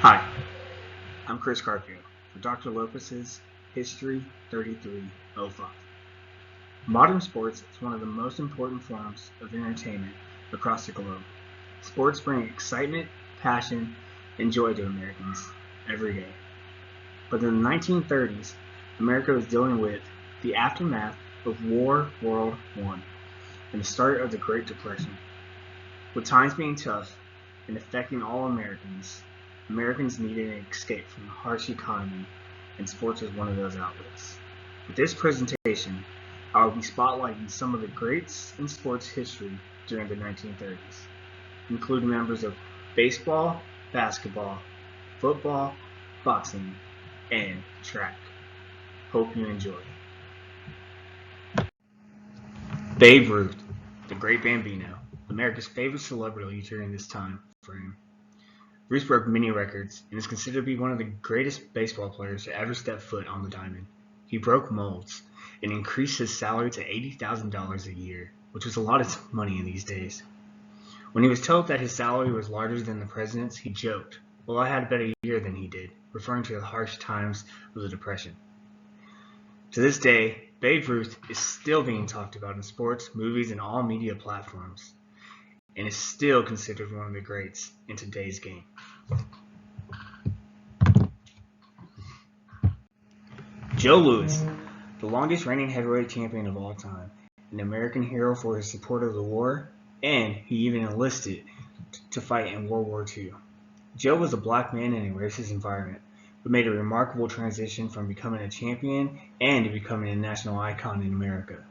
Hi, I'm Chris Carpio for Dr. Lopez's History 3305. Modern sports is one of the most important forms of entertainment across the globe. Sports bring excitement, passion, and joy to Americans every day. But in the 1930s, America was dealing with the aftermath of World War I and the start of the Great Depression. With times being tough and affecting all Americans needed an escape from the harsh economy, and sports was one of those outlets. With this presentation, I will be spotlighting some of the greats in sports history during the 1930s, including members of baseball, basketball, football, boxing, and track. Hope you enjoy. Babe Ruth, the Great Bambino, America's favorite celebrity during this time frame. Ruth broke many records and is considered to be one of the greatest baseball players to ever step foot on the diamond. He broke molds and increased his salary to $80,000 a year, which was a lot of money in these days. When he was told that his salary was larger than the president's, he joked, "Well, I had a better year than he did," referring to the harsh times of the Depression. To this day, Babe Ruth is still being talked about in sports, movies, and all media platforms, and is still considered one of the greats in today's game. Joe Louis, the longest reigning heavyweight champion of all time, an American hero for his support of the war, and he even enlisted to fight in World War II. Joe was a black man in a racist environment, but made a remarkable transition from becoming a champion and to becoming a national icon in America,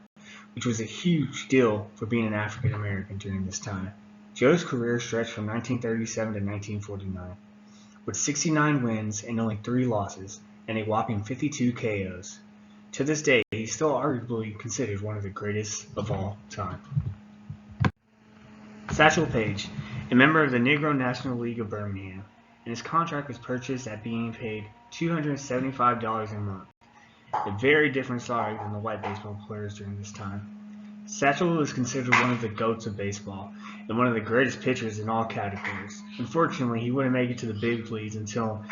which was a huge deal for being an African American during this time. Joe's career stretched from 1937 to 1949, with 69 wins and only 3 losses, and a whopping 52 KOs. To this day, he's still arguably considered one of the greatest of all time. Satchel Paige, a member of the Negro National League of Birmingham, and his contract was purchased at being paid $275 a month, a very different salary than the white baseball players during this time. Satchel is considered one of the GOATs of baseball and one of the greatest pitchers in all categories. Unfortunately, he wouldn't make it to the big leagues until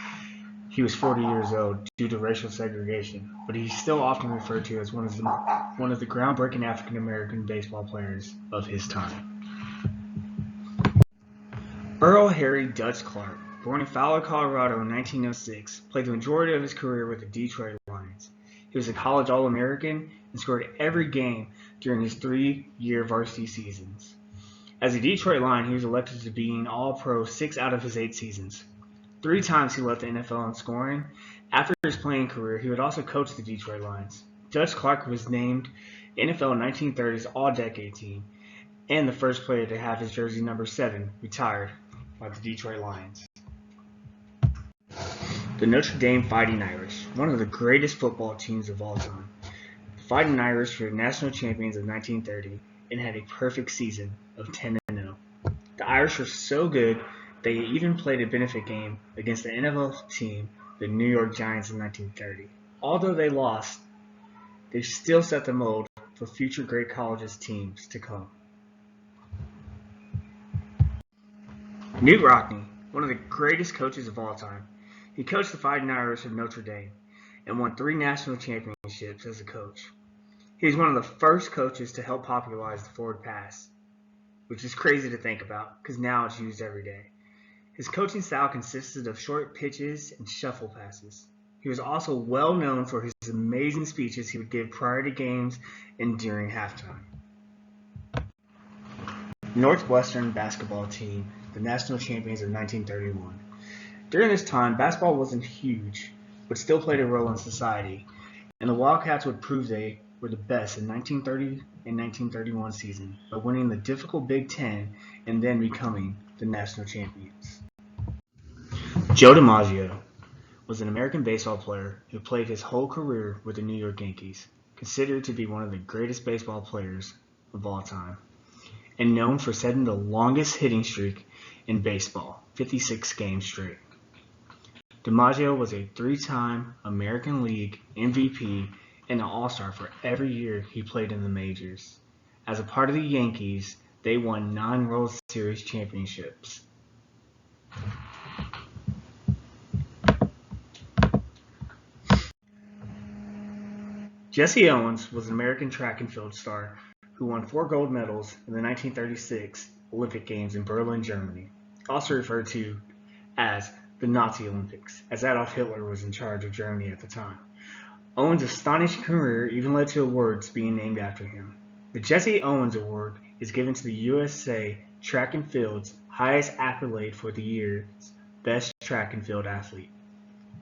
he was 40 years old due to racial segregation, but he's still often referred to as one of the groundbreaking African American baseball players of his time. Earl Harry Dutch Clark, born in Fowler, Colorado in 1906, played the majority of his career with the Detroit Lions. He was a college All-American and scored every game during his 3-year varsity seasons. As a Detroit Lion, he was elected to being All-Pro 6 out of his 8 seasons. 3 times he left the NFL in scoring. After his playing career, he would also coach the Detroit Lions. Dutch Clark was named NFL 1930's All-Decade Team and the first player to have his jersey number 7 retired by the Detroit Lions. The Notre Dame Fighting Irish, one of the greatest football teams of all time. The Fighting Irish were national champions of 1930 and had a perfect season of 10-0. The Irish were so good they even played a benefit game against the NFL team, the New York Giants, in 1930. Although they lost, they still set the mold for future great colleges teams to come. Knute Rockne, one of the greatest coaches of all time. He coached the Fighting Irish of Notre Dame and won 3 national championships as a coach. He was one of the first coaches to help popularize the forward pass, which is crazy to think about because now it's used every day. His coaching style consisted of short pitches and shuffle passes. He was also well known for his amazing speeches he would give prior to games and during halftime. Northwestern basketball team, the national champions of 1931. During this time, basketball wasn't huge, but still played a role in society, and the Wildcats would prove they were the best in 1930 and 1931 season by winning the difficult Big Ten and then becoming the national champions. Joe DiMaggio was an American baseball player who played his whole career with the New York Yankees, considered to be one of the greatest baseball players of all time, and known for setting the longest hitting streak in baseball, 56 games straight. DiMaggio was a 3-time American League MVP and an All-Star for every year he played in the majors. As a part of the Yankees, they won 9 World Series championships. Jesse Owens was an American track and field star who won 4 gold medals in the 1936 Olympic Games in Berlin, Germany, also referred to as the Nazi Olympics, as Adolf Hitler was in charge of Germany at the time. Owens' astonishing career even led to awards being named after him. The Jesse Owens Award is given to the USA Track and Field's highest accolade for the year's best track and field athlete.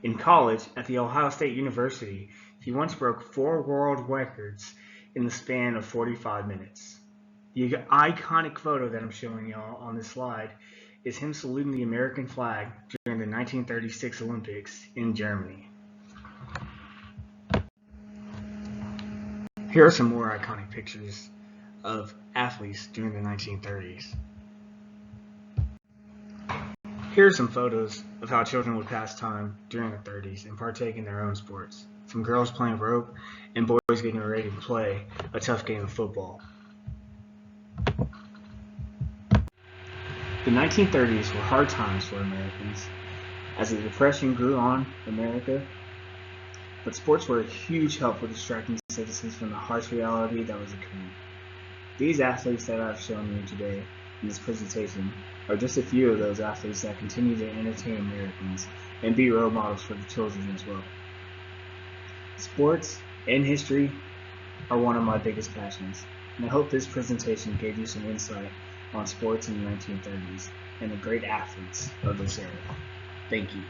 In college, at the Ohio State University, he once broke 4 world records in the span of 45 minutes. The iconic photo that I'm showing y'all on this slide is him saluting the American flag during the 1936 Olympics in Germany. Here are some more iconic pictures of athletes during the 1930s. Here are some photos of how children would pass time during the 30s and partake in their own sports, from girls playing rope and boys getting ready to play a tough game of football. The 1930s were hard times for Americans as the Depression grew on America, but sports were a huge help for distracting citizens from the harsh reality that was occurring. These athletes that I've shown you today in this presentation are just a few of those athletes that continue to entertain Americans and be role models for the children as well. Sports and history are one of my biggest passions, and I hope this presentation gave you some insight on sports in the 1930s and the great athletes of this era. Thank you.